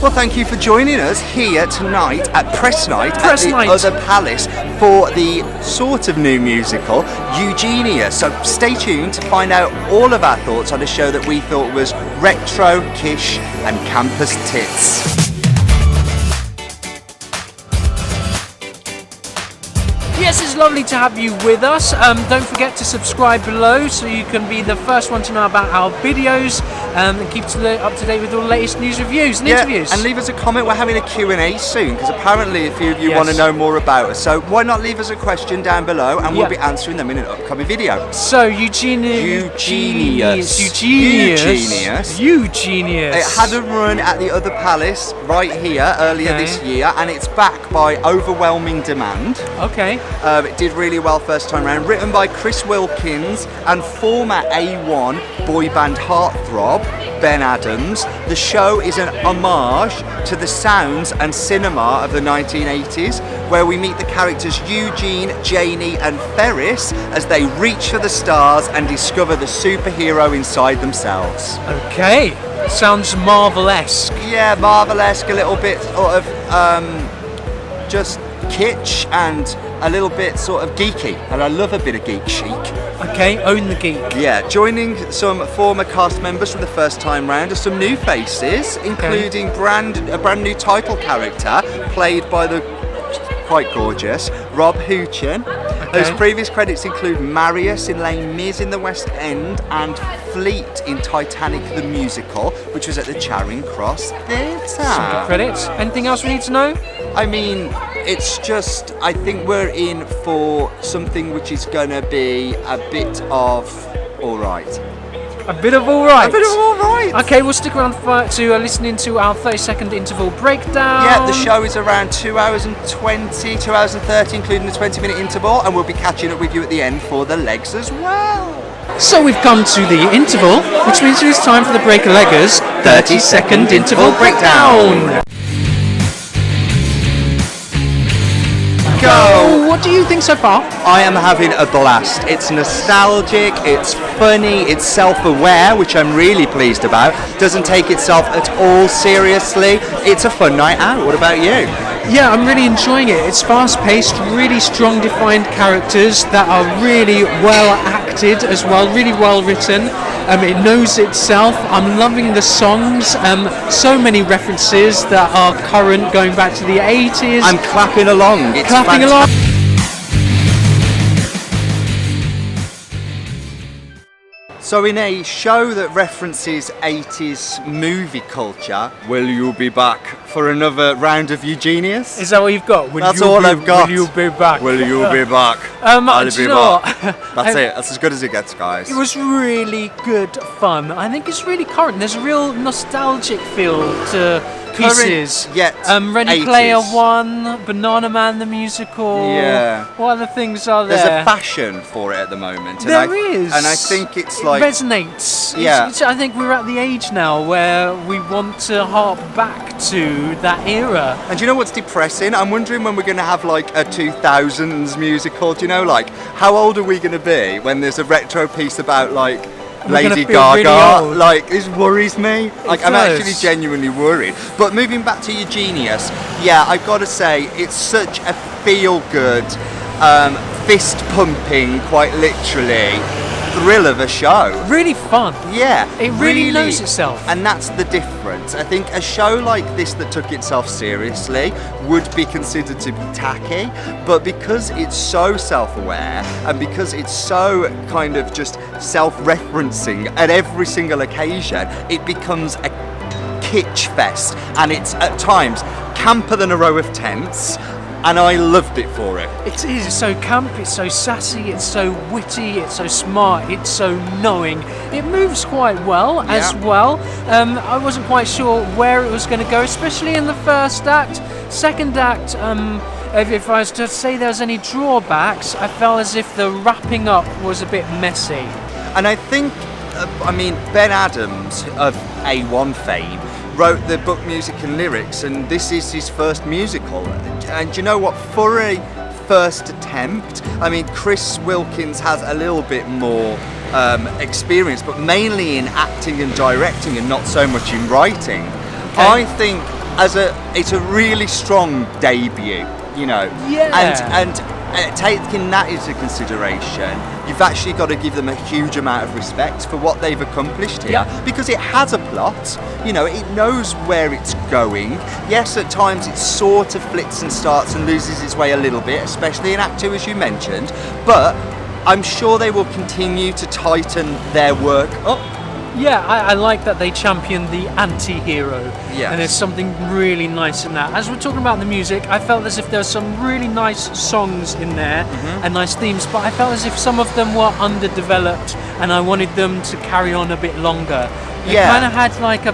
Well, thank you for joining us here tonight at Press Night at the Night. Other Palace for the sort of new musical, Eugenius. So stay tuned to find out all of our thoughts on a show that we thought was retro, kish and campus tits. Yes, it's lovely to have you with us. Don't forget to subscribe below so you can be the first one to know about our videos and keep up to date with all the latest news, reviews and interviews. And leave us a comment. We're having a Q&A soon because apparently a few of you Yes. want to know more about us. So why not leave us a question down below and we'll be answering them in an upcoming video. So Eugenius. It had a run at the Other Palace right here earlier this year, and it's back by overwhelming demand. Okay. It did really well first time round. Written by Chris Wilkins and former A1 boy band heartthrob Ben Adams. The show is an homage to the sounds and cinema of the 1980s, where we meet the characters Eugene, Janie and Ferris as they reach for the stars and discover the superhero inside themselves. Okay. Sounds Marvel-esque. Yeah, Marvel-esque, a little bit sort of just kitsch and a little bit sort of geeky, and I love a bit of geek chic. Okay, own the geek. Yeah, joining some former cast members for the first time round are some new faces, including a brand new title character played by the quite gorgeous Rob Houchen, whose previous credits include Marius in Les Mis in the West End and Fleet in Titanic the Musical, which was at the Charing Cross Theatre. Some good credits. Anything else we need to know? I mean, it's just, I think we're in for something which is going to be a bit of alright. A bit of alright. A bit of alright. Okay, we'll stick around to listening to our 30-second interval breakdown. Yeah, the show is around 2 hours and 20, 2 hours and 30, including the 20-minute interval, and we'll be catching up with you at the end for the legs as well. So we've come to the interval, which means it's time for the Break-a-Leggers 30-second interval breakdown. Go! What do you think so far? I am having a blast. It's nostalgic, it's funny, it's self-aware, which I'm really pleased about. Doesn't take itself at all seriously. It's a fun night out. What about you? Yeah, I'm really enjoying it. It's fast-paced, really strong defined characters that are really well acted as well, really well written. It knows itself. I'm loving the songs. So many references that are current, going back to the 80s. I'm clapping along. It's clapping along. So in a show that references 80s movie culture, will you be back for another round of Eugenius? Is that what you've got? That's all I've got. Will you be back? Will you be back? I'll be back. That's it. That's as good as it gets, guys. It was really good fun. I think it's really current. There's a real nostalgic feel to pieces. Current, yet Ready 80s. Player One, Banana Man the musical. Yeah. What other things are there? There's a fashion for it at the moment. And There is. And I think it's it like... resonates. Yeah. I think we're at the age now where we want to harp back to that era. And do you know what's depressing? I'm wondering when we're going to have like a 2000s musical. Do you know, like, how old are we going to be when there's a retro piece about like Lady Gaga? Really like, this worries me. Like, I'm does. actually genuinely worried. But moving back to Eugenius, yeah, I've got to say it's such a feel-good, fist pumping, quite literally, thrill of a show. Really fun. Yeah, It really knows itself. And that's the difference. I think a show like this that took itself seriously would be considered to be tacky, but because it's so self-aware and because it's so kind of just self-referencing at every single occasion, it becomes a kitsch fest, and it's at times camper than a row of tents. And I loved it for it. It is. It's so camp, it's so sassy, it's so witty, it's so smart, it's so knowing. It moves quite well as well. I wasn't quite sure where it was going to go, especially in the first act. Second act, if I was to say there was any drawbacks, I felt as if the wrapping up was a bit messy. And I think, Ben Adams of A1 fame wrote the book, music and lyrics, and this is his first musical. And you know what, for a first attempt, Chris Wilkins has a little bit more experience, but mainly in acting and directing and not so much in writing. Okay. I think it's a really strong debut, you know. Yeah. And taking that into consideration, you've actually got to give them a huge amount of respect for what they've accomplished here, because it has a plot, you know, it knows where it's going. Yes, at times it sort of flits and starts and loses its way a little bit, especially in Act 2, as you mentioned, but I'm sure they will continue to tighten their work up. Yeah, I like that they champion the anti-hero. Yes. And there's something really nice in that. As we're talking about the music, I felt as if there were some really nice songs in there and nice themes, but I felt as if some of them were underdeveloped and I wanted them to carry on a bit longer. It kind of had like a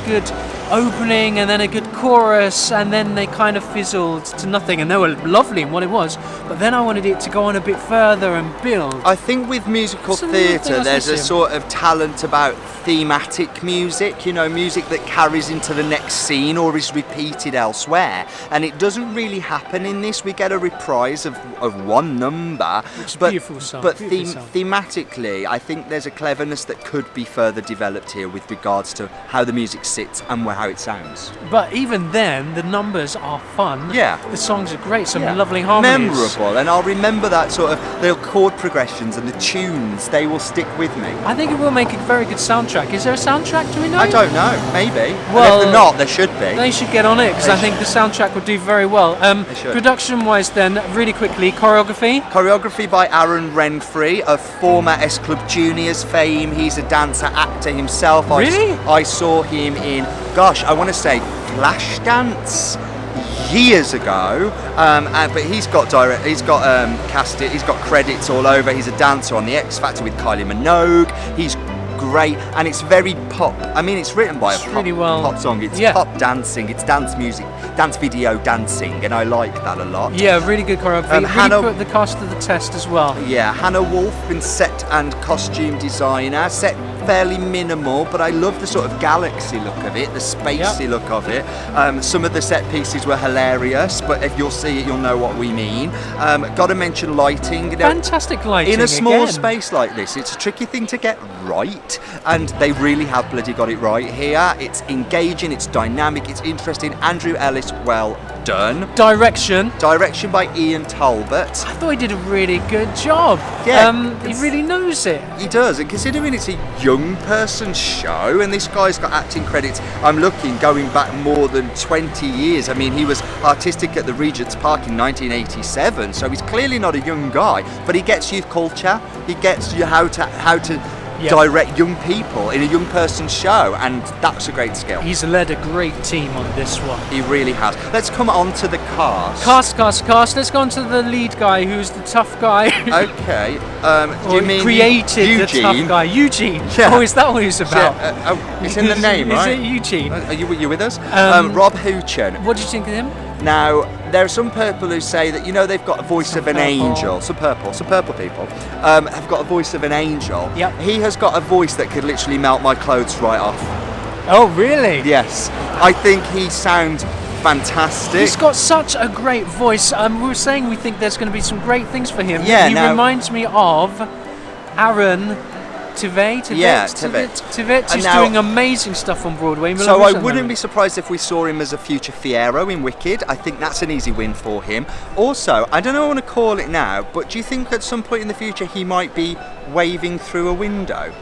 good opening and then a good chorus, and then they kind of fizzled to nothing, and they were lovely in what it was, but then I wanted it to go on a bit further and build. I think with musical theatre there's a sort of talent about thematic music, you know, music that carries into the next scene or is repeated elsewhere, and it doesn't really happen in this. We get a reprise of one number, but thematically I think there's a cleverness that could be further developed here with regards to how the music sits and how it sounds. But even then, the numbers are fun. Yeah. The songs are great, some lovely harmonies. Memorable, and I'll remember that sort of the chord progressions and the tunes, they will stick with me. I think it will make a very good soundtrack. Is there a soundtrack, do we know? I don't know, maybe. Well, and if not, there should be. They should get on it, because I think the soundtrack would do very well. Production-wise then, really quickly, choreography? Choreography by Aaron Renfrey, of former S Club Juniors fame. He's a dancer, actor himself. Really? I saw him in, I want to say Flashdance years ago, but he's got casted, he's got credits all over. He's a dancer on the X Factor with Kylie Minogue. He's great, and it's very pop. I mean, it's written by pop song. It's pop dancing, it's dance music, dance video dancing, and I like that a lot. Yeah, really good choreography. Really put the cast to the test as well. Yeah, Hannah Wolf, been set and costume designer. Set fairly minimal, but I love the sort of galaxy look of it, the spacey look of it. Some of the set pieces were hilarious, but if you'll see it, you'll know what we mean. Got to mention lighting. Fantastic lighting. In a small space like this, it's a tricky thing to get right, and they really have bloody got it right here. It's engaging, it's dynamic, it's interesting. Andrew Ellis, well done. Direction by Ian Talbot. I thought he did a really good job. He really knows it. He does, and considering it's a young person show, and this guy's got acting credits, I'm looking going back more than 20 years. I mean, he was artistic at the Regent's Park in 1987, so he's clearly not a young guy, but he gets youth culture, he gets you how to direct young people in a young person's show, and that's a great skill. He's led a great team on this one. He really has. Let's come on to the cast. Cast. Let's go on to the lead guy, who's the tough guy. Okay. Do you mean created Eugene? The tough guy? Eugene. Yeah. Oh, is that what he's about? It's in the name, right? Is it Eugene? Are you with us? Rob Houchen. What did you think of him? Now, there are some people who say that, you know, they've got a voice of an angel. Some purple people have got a voice of an angel. Yep. He has got a voice that could literally melt my clothes right off. Oh, really? Yes. I think he sounds fantastic. He's got such a great voice. We were saying we think there's going to be some great things for him. Yeah, he reminds me of Aaron Tveit. He's doing amazing stuff on Broadway. So I wouldn't be surprised if we saw him as a future Fiyero in Wicked. I think that's an easy win for him. Also, I don't know what I want to call it now, but do you think at some point in the future he might be waving through a window?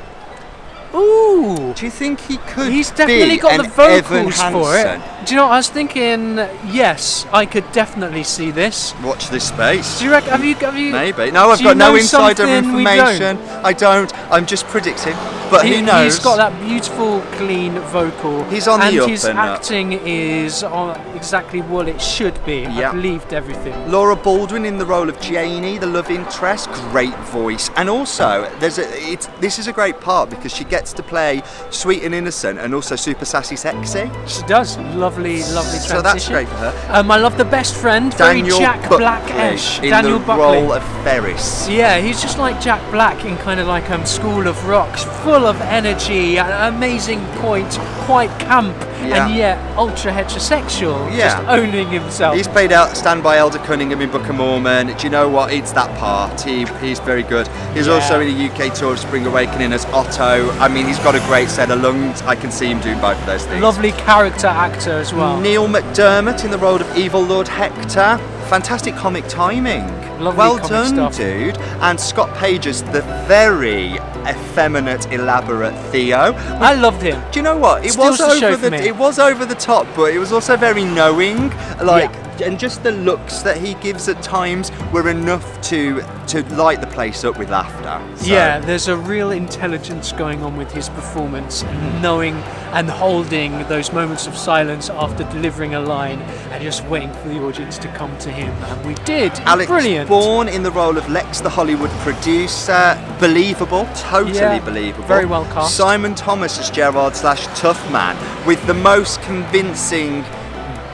Ooh! Do you think he could? He's definitely got the vocals for it. Do you know what I was thinking? Yes, I could definitely see this. Watch this space. Do you reckon? Have you? Maybe. No, I've got no insider information. I don't. I'm just predicting. But who knows? He's got that beautiful, clean vocal. He's on the up and up. And his acting is on exactly what it should be. I believed everything. Laura Baldwin in the role of Janie, the love interest. Great voice. And also, this is a great part because she gets to play sweet and innocent and also super sassy sexy. She does. Lovely transition. So that's great for her. I love the best friend, Daniel very Jack Black-ish. Daniel Buckley. Role of Ferris. Yeah, he's just like Jack Black in kind of like School of Rock, full of energy, an amazing point, quite camp. and yet ultra heterosexual, Yeah. just owning himself. He's played out Stand By Elder Cunningham in Book of Mormon. Do you know what? It's that part. He's very good. He's also in a UK tour of Spring Awakening as Otto. I mean, he's got a great set of lungs. I can see him doing both of those things. Lovely character actor as well. Neil McDermott in the role of Evil Lord Hector. Fantastic comic timing. Lovely well comic done, stuff. dude. And Scott Page as the very effeminate, elaborate Theo. I loved him. Do you know what? It Steals was the show over for me. it was over the top, but it was also very knowing. Like, and just the looks that he gives at times were enough to light the place up with laughter. So. Yeah, there's a real intelligence going on with his performance, knowing and holding those moments of silence after delivering a line and just waiting for the audience to come to him. And we did. Alex Brilliant. Bourne in the role of Lex, the Hollywood producer. Believable, totally believable. Very well cast. Simon Thomas as Gerard / Tough Man with the most convincingly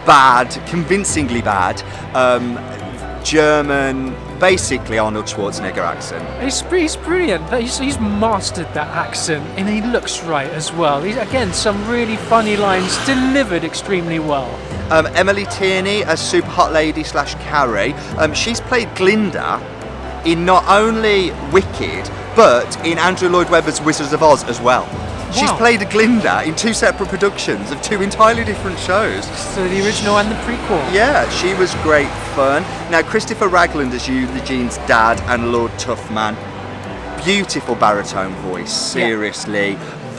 bad German, basically Arnold Schwarzenegger accent. He's brilliant. He's mastered that accent, and he looks right as well. Again, some really funny lines delivered extremely well. Emily Tierney as Super Hot Lady / Carrie. She's played Glinda in not only Wicked, but in Andrew Lloyd Webber's Wizards of Oz as well. She's played a Glinda in 2 separate productions of 2 entirely different shows. So the original and the prequel. Yeah, she was great fun. Now, Christopher Ragland as Eugene's dad and Lord Toughman. Beautiful baritone voice, seriously.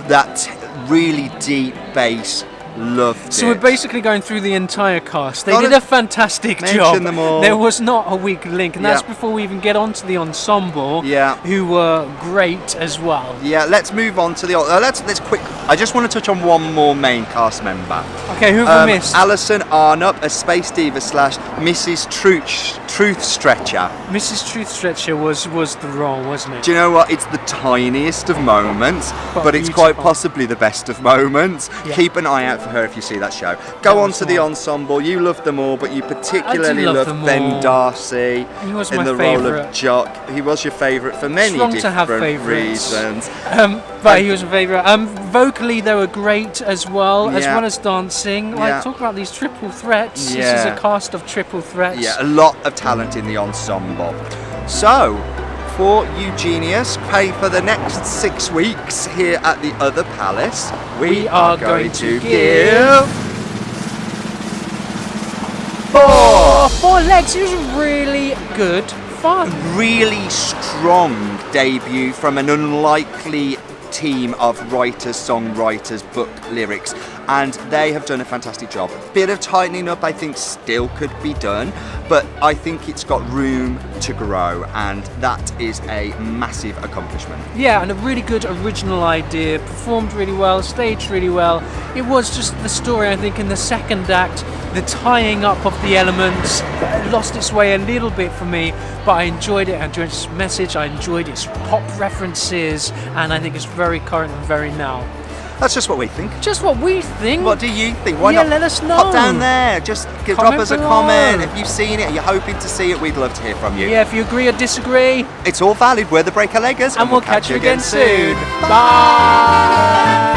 That really deep bass, loved So it. we're basically going through the entire cast. They Gotta did a fantastic mention job. them all. There was not a weak link, and that's Yeah. before we even get onto the ensemble, Yeah. who were great as well. Yeah, let's move on to the... let's quick... I just want to touch on one more main cast member. Okay, who have we missed? Alison Arnott as Space Diva / Mrs. Truth Stretcher. Mrs. Truth Stretcher was the role, wasn't it? Do you know what? It's the tiniest of moments, but it's beautiful. quite possibly the best of moments. Yeah. Keep an eye out for her if you see that show. Go on was to the one. ensemble. You love them all, but you particularly love loved them Ben all. Darcy He was in my the role favourite. of Jock. He was your favourite for many wrong to have different favourites. reasons. But he was a favourite. Vocally, they were great as well Yeah. as dancing. Like, Yeah. talk about these triple threats. This is Yeah. a cast of triple threats. Yeah, a lot of talent in the ensemble. So, for Eugenius, pay for the next 6 weeks here at the Other Palace, we are going to give 4 legs. It was really good fun. really strong debut from an unlikely team of writers, songwriters, book lyrics, and they have done a fantastic job. A bit of tightening up I think still could be done, but I think it's got room to grow, and that is a massive accomplishment. Yeah, and a really good original idea. Performed really well, staged really well. It was just the story, I think, in the second act, the tying up of the elements lost its way a little bit for me, but I enjoyed it. I enjoyed its message, I enjoyed its pop references, and I think it's very current and very now. That's just what we think. Just what we think. What do you think? Why Yeah, not let us know. pop down there, just drop Comment us a below. comment. If you've seen it, you're hoping to see it, we'd love to hear from you. Yeah, if you agree or disagree, It's all valid, we're the Breaker Leggers, and we'll catch you again soon. Bye. Bye.